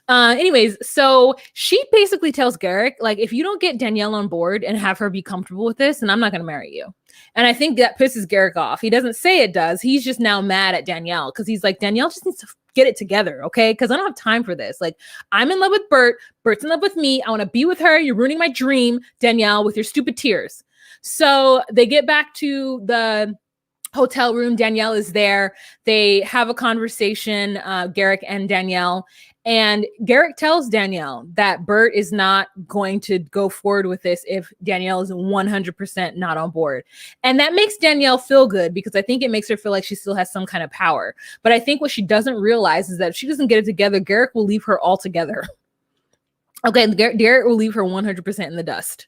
Anyways, so she basically tells Garrick, like, if you don't get Danielle on board and have her be comfortable with this, then I'm not going to marry you. And I think that pisses Garrick off. He doesn't say it does. He's just now mad at Danielle because he's like, Danielle just needs to get it together, okay? Because I don't have time for this. Like, I'm in love with Bert. Bert's in love with me. I want to be with her. You're ruining my dream, Danielle, with your stupid tears. So they get back to the hotel room. Danielle is there. They have a conversation, Garrick and Danielle. And Garrick tells Danielle that Bert is not going to go forward with this if Danielle is 100% not on board. And that makes Danielle feel good because I think it makes her feel like she still has some kind of power. But I think what she doesn't realize is that if she doesn't get it together, Garrick will leave her altogether. Okay, Garrick will leave her 100% in the dust.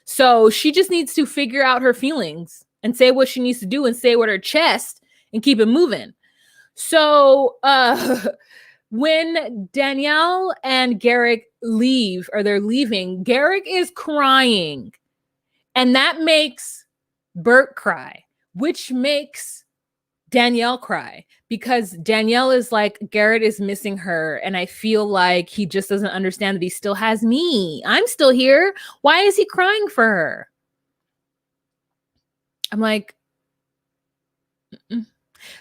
So she just needs to figure out her feelings and say what she needs to do and say it with her chest and keep it moving. So when Danielle and Garrick leave, or they're leaving, Garrick is crying. And that makes Bert cry, which makes Danielle cry because Danielle is like, Garrett is missing her. And I feel like he just doesn't understand that he still has me. I'm still here. Why is he crying for her? I'm like, mm-mm.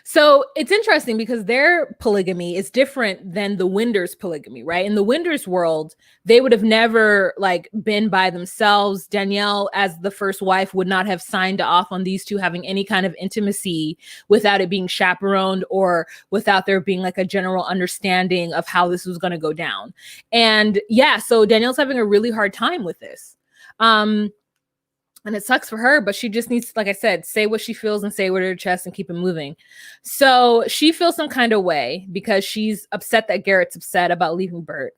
So it's interesting because their polygamy is different than the Winders polygamy, right? In the Winders world, they would have never like been by themselves. Danielle, as the first wife, would not have signed off on these two having any kind of intimacy without it being chaperoned or without there being like a general understanding of how this was going to go down. And yeah, so Danielle's having a really hard time with this. And it sucks for her, but she just needs, like I said, say what she feels and say it with her chest and keep it moving. So she feels some kind of way because she's upset that Garrett's upset about leaving Bert.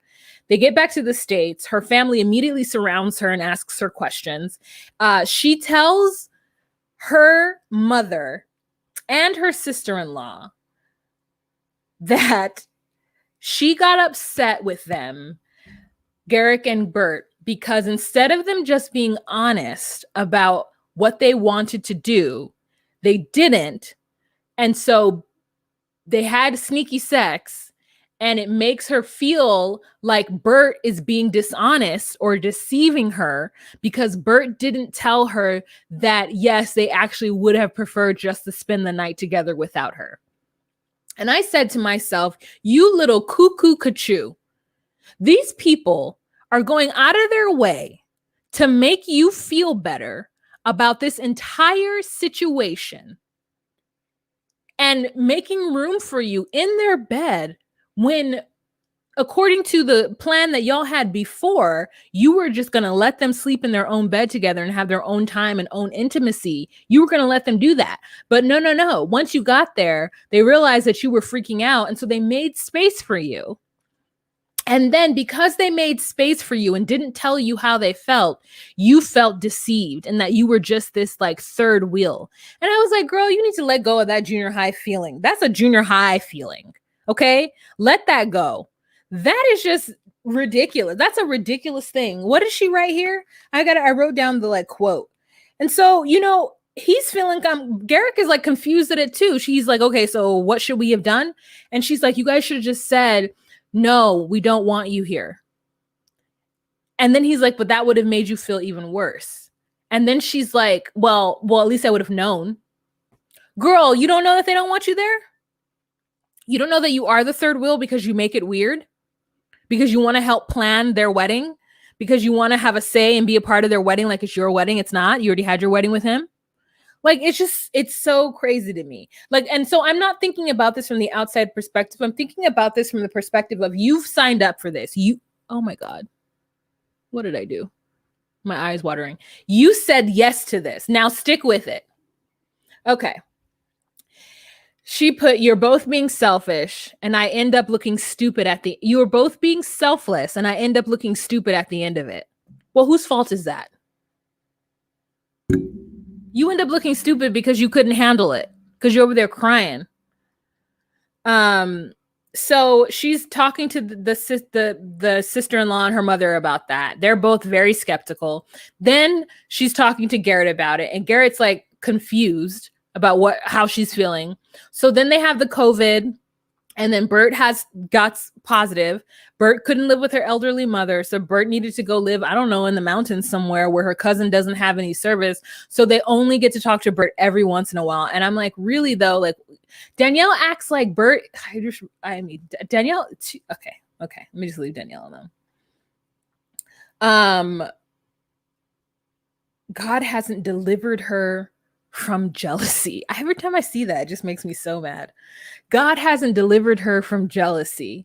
They get back to the States. Her family immediately surrounds her and asks her questions. She tells her mother and her sister-in-law that she got upset with them, Garrick and Bert, because instead of them just being honest about what they wanted to do, they didn't. And so they had sneaky sex, and it makes her feel like Bert is being dishonest or deceiving her because Bert didn't tell her that, yes, they actually would have preferred just to spend the night together without her. And I said to myself, you little cuckoo cachoo, these people are going out of their way to make you feel better about this entire situation and making room for you in their bed when, according to the plan that y'all had before, you were just going to let them sleep in their own bed together and have their own time and own intimacy. You were going to let them do that. But no. Once you got there, they realized that you were freaking out. And so they made space for you. And then because they made space for you and didn't tell you how they felt, you felt deceived and that you were just this like third wheel. And I was like, girl, you need to let go of that junior high feeling. That's a junior high feeling. Okay. Let that go. That is just ridiculous. That's a ridiculous thing. What does she write here? I wrote down the like quote. And so, you know, he's feeling, Garrick is like confused at it too. She's like, okay, so what should we have done? And she's like, you guys should have just said, no, we don't want you here. And then he's like, but that would have made you feel even worse. And then she's like, well, at least I would have known. Girl, you don't know that they don't want you there? You don't know that you are the third wheel because you make it weird? Because you want to help plan their wedding? Because you want to have a say and be a part of their wedding like it's your wedding? It's not. You already had your wedding with him. Like, it's so crazy to me. Like, and so I'm not thinking about this from the outside perspective. I'm thinking about this from the perspective of you've signed up for this. Oh my God. What did I do? My eyes watering. You said yes to this. Now stick with it. Okay. She put, you're both being selfish and I end up looking stupid you were both being selfless and I end up looking stupid at the end of it. Well, whose fault is that? You end up looking stupid because you couldn't handle it because you're over there crying. So she's talking to the sister-in-law and her mother about that. They're both very skeptical. Then she's talking to Garrett about it, and Garrett's like confused about how she's feeling. So then they have the COVID, and then Bert got positive. Bert couldn't live with her elderly mother, so Bert needed to go live, I don't know, in the mountains somewhere where her cousin doesn't have any service. So they only get to talk to Bert every once in a while. And I'm like, really though? Like, Danielle acts like Bert. Danielle. Okay. Let me just leave Danielle alone. God hasn't delivered her from jealousy. Every time I see that, it just makes me so mad. God hasn't delivered her from jealousy.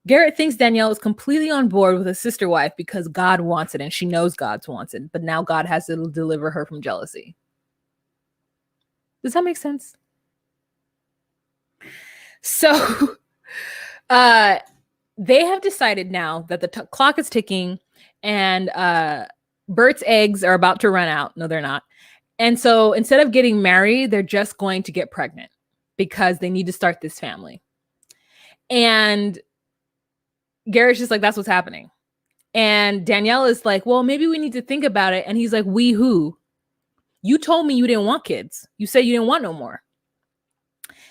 Garrett thinks Danielle is completely on board with a sister wife because God wants it and she knows God wants it, but now God has to deliver her from jealousy. Does that make sense? So they have decided now that the clock is ticking and Bert's eggs are about to run out. No, they're not. And so instead of getting married, they're just going to get pregnant because they need to start this family. And Garrett's just like, that's what's happening. And Danielle is like, well, maybe we need to think about it. And he's like, we who? You told me you didn't want kids. You said you didn't want no more.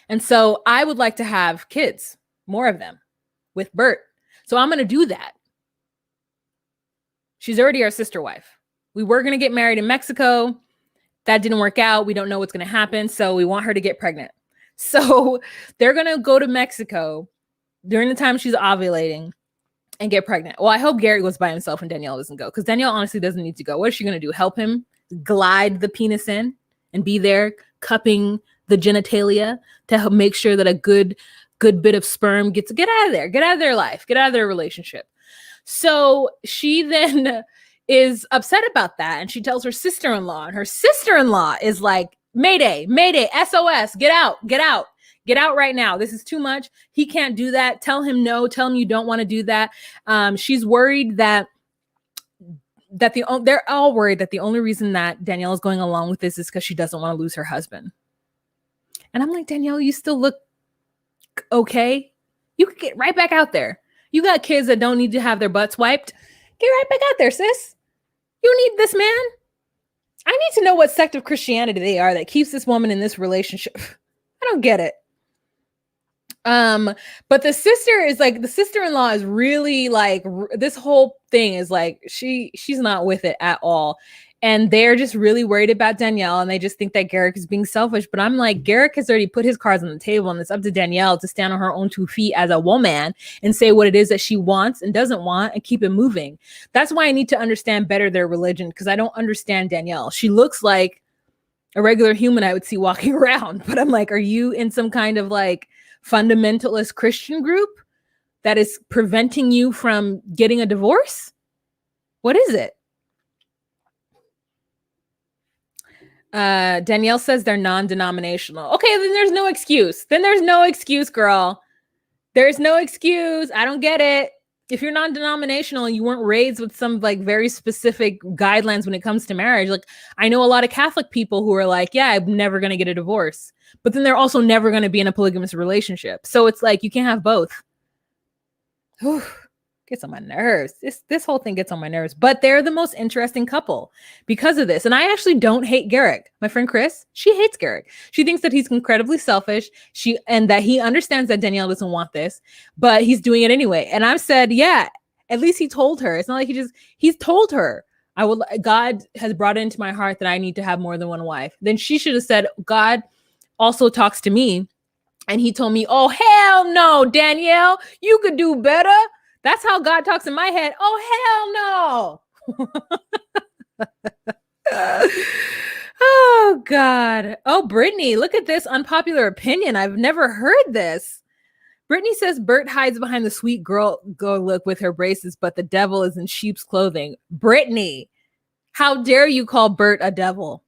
And so I would like to have kids, more of them, with Bert. So I'm going to do that. She's already our sister wife. We were going to get married in Mexico. That didn't work out. We don't know what's going to happen. So we want her to get pregnant. So they're going to go to Mexico during the time she's ovulating and get pregnant. Well, I hope Garrett goes by himself and Danielle doesn't go, because Danielle honestly doesn't need to go. What is she going to do? Help him glide the penis in and be there cupping the genitalia to help make sure that a good bit of sperm get out of there, get out of their life, get out of their relationship. So she then is upset about that. And she tells her sister-in-law, and her sister-in-law is like, Mayday, SOS, get out right now. This is too much. He can't do that. Tell him no. Tell him you don't want to do that. She's worried that they're all worried that the only reason that Danielle is going along with this is because she doesn't want to lose her husband. And I'm like, Danielle, you still look okay. You could get right back out there. You got kids that don't need to have their butts wiped. Get right back out there, sis. You need this man. I need to know what sect of Christianity they are that keeps this woman in this relationship. I don't get it. But the sister-in-law is really like, this whole thing is like, she's not with it at all. And they're just really worried about Danielle, and they just think that Garrick is being selfish. But I'm like, Garrick has already put his cards on the table, and it's up to Danielle to stand on her own 2 feet as a woman and say what it is that she wants and doesn't want and keep it moving. That's why I need to understand better their religion, because I don't understand Danielle. She looks like a regular human I would see walking around. But I'm like, are you in some kind of like fundamentalist Christian group that is preventing you from getting a divorce? What is it? Danielle says they're non-denominational. Okay, then there's no excuse. Girl. There's no excuse. I don't get it. if you're non-denominational and you weren't raised with some like very specific guidelines when it comes to marriage, like I know a lot of Catholic people who are like, yeah, I'm never going to get a divorce, but then they're also never going to be in a polygamous relationship. So it's like, you can't have both. Whew. Gets on my nerves. This whole thing gets on my nerves, but they're the most interesting couple because of this. And I actually don't hate Garrick. My friend Chris, she hates Garrick. She thinks that he's incredibly selfish. And that he understands that Danielle doesn't want this, but he's doing it anyway. And I've said, yeah, at least he told her. It's not like he's told her, God has brought it into my heart that I need to have more than one wife. Then she should have said, God also talks to me. And he told me, oh, hell no, Danielle, you could do better. That's how God talks in my head. Oh, hell no. Oh, God. Oh, Brittany, look at this unpopular opinion. I've never heard this. Brittany says Bert hides behind the sweet girl look with her braces, but the devil is in sheep's clothing. Brittany, how dare you call Bert a devil?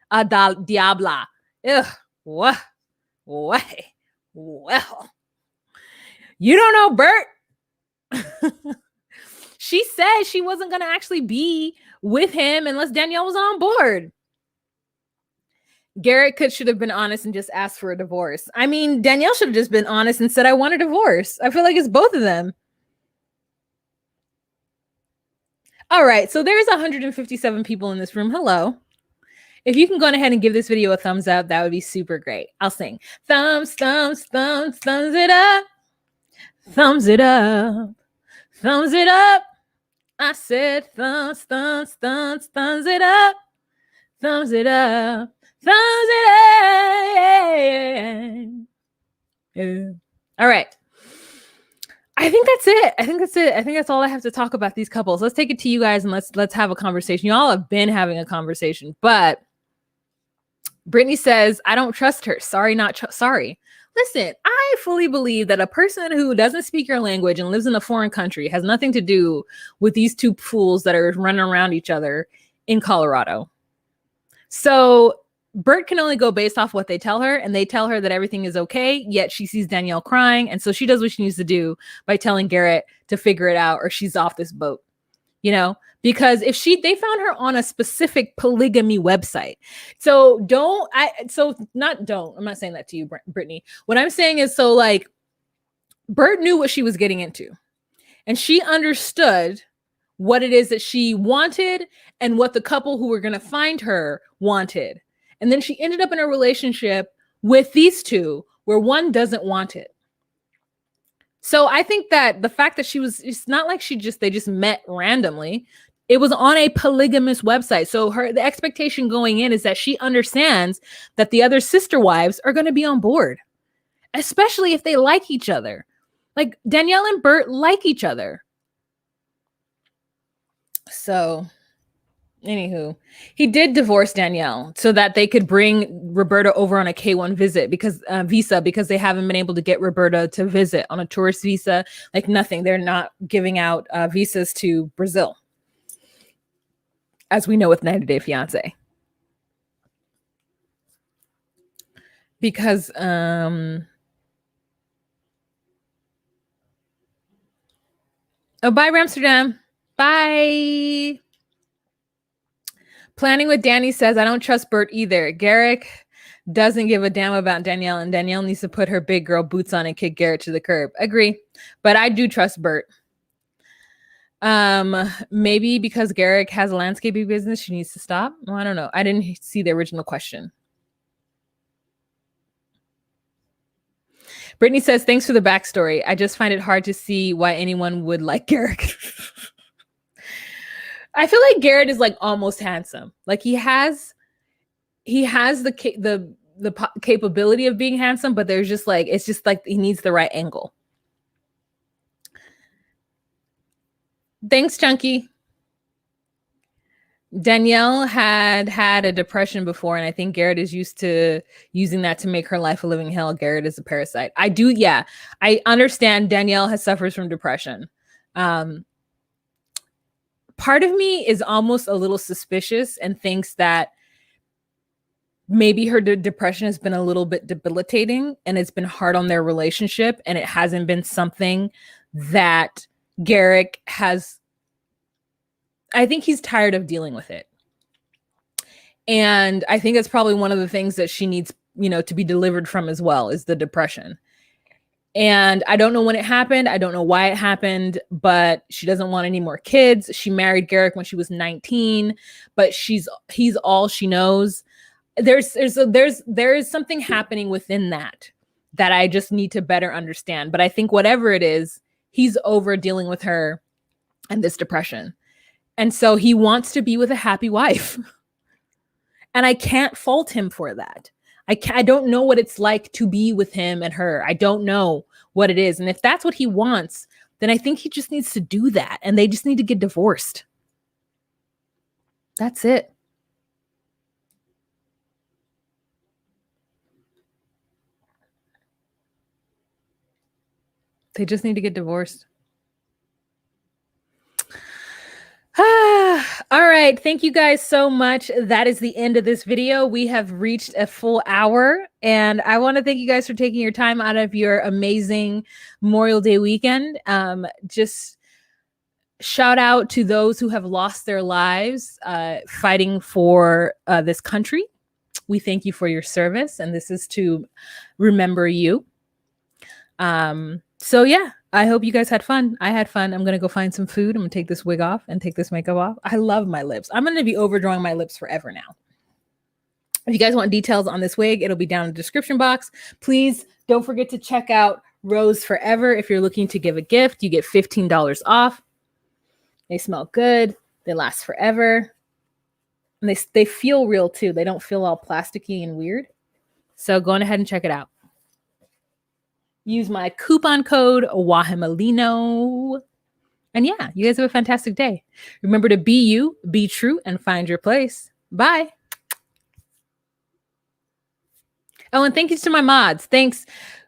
A diabla. Ugh. What? Well, you don't know Bert. She said she wasn't going to actually be with him unless Danielle was on board. Garrick should have been honest and just asked for a divorce. I mean, Danielle should have just been honest and said, I want a divorce. I feel like it's both of them. All right. So there's 157 people in this room. Hello. If you can go ahead and give this video a thumbs up, that would be super great. I'll sing. Thumbs it up. Thumbs it up. Thumbs it up. I said thumbs it up. Thumbs it up. Thumbs it up. Yeah. All right. I think that's it. I think that's all I have to talk about these couples. Let's take it to you guys and let's have a conversation. Y'all have been having a conversation, but Brittany says, I don't trust her. Sorry, sorry. Listen, I fully believe that a person who doesn't speak your language and lives in a foreign country has nothing to do with these two fools that are running around each other in Colorado. So Bert can only go based off what they tell her, and they tell her that everything is okay, yet she sees Danielle crying, and so she does what she needs to do by telling Garrett to figure it out or she's off this boat. You know, because they found her on a specific polygamy website. I'm not saying that to you, Brittany. What I'm saying is, so like Bert knew what she was getting into and she understood what it is that she wanted and what the couple who were going to find her wanted. And then she ended up in a relationship with these two where one doesn't want it. So I think that the fact that it's not like they just met randomly. It was on a polygamous website. So the expectation going in is that she understands that the other sister wives are going to be on board, especially if they like each other. Like Danielle and Bert like each other. So anywho, he did divorce Danielle so that they could bring Roberta over on a K1 visa because they haven't been able to get Roberta to visit on a tourist visa. Like nothing. They're not giving out visas to Brazil, as we know with 90 Day Fiance. Because oh, bye Amsterdam. Bye. Planning with Danny says, I don't trust Bert either. Garrick doesn't give a damn about Danielle, and Danielle needs to put her big girl boots on and kick Garrett to the curb. Agree. But I do trust Bert. Maybe because Garrick has a landscaping business, she needs to stop. Well, I don't know. I didn't see the original question. Brittany says, thanks for the backstory. I just find it hard to see why anyone would like Garrick. I feel like Garrett is like almost handsome. Like he has the capability of being handsome, but it's just like he needs the right angle. Thanks, Chunky. Danielle had a depression before, and I think Garrett is used to using that to make her life a living hell. Garrett is a parasite. I understand Danielle suffers from depression. Part of me is almost a little suspicious and thinks that maybe her depression has been a little bit debilitating and it's been hard on their relationship, and it hasn't been something that Garrick I think he's tired of dealing with it. And I think it's probably one of the things that she needs, to be delivered from as well, is the depression. And I don't know when it happened. I don't know why it happened, but she doesn't want any more kids. She married Garrick when she was 19, but he's all she knows. There is something happening within that I just need to better understand. But I think whatever it is, he's over dealing with her and this depression. And so he wants to be with a happy wife. And I can't fault him for that. I don't know what it's like to be with him and her. I don't know what it is. And if that's what he wants, then I think he just needs to do that. And they just need to get divorced. That's it. They just need to get divorced. All right. Thank you guys so much. That is the end of this video. We have reached a full hour, and I want to thank you guys for taking your time out of your amazing Memorial Day weekend. Just shout out to those who have lost their lives fighting for this country. We thank you for your service, and this is to remember you. So yeah, I hope you guys had fun. I had fun. I'm going to go find some food. I'm going to take this wig off and take this makeup off. I love my lips. I'm going to be overdrawing my lips forever now. If you guys want details on this wig, it'll be down in the description box. Please don't forget to check out Rose Forever. If you're looking to give a gift, you get $15 off. They smell good. They last forever. And they feel real too. They don't feel all plasticky and weird. So go on ahead and check it out. Use my coupon code Wahimalino. And yeah, you guys have a fantastic day. Remember to be you, be true, and find your place. Bye. Oh, and thank you to my mods. Thanks,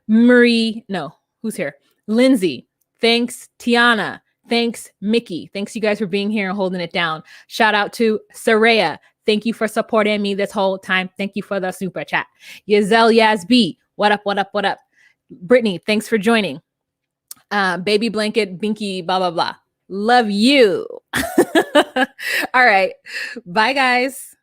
Marie. No, who's here? Lindsay. Thanks, Tiana. Thanks, Mickey. Thanks you guys for being here and holding it down. Shout out to Saraya. Thank you for supporting me this whole time. Thank you for the super chat. Yazel Yazb. What up, what up, what up? Brittany, thanks for joining. Baby Blanket, Binky, blah, blah, blah. Love you. All right. Bye, guys.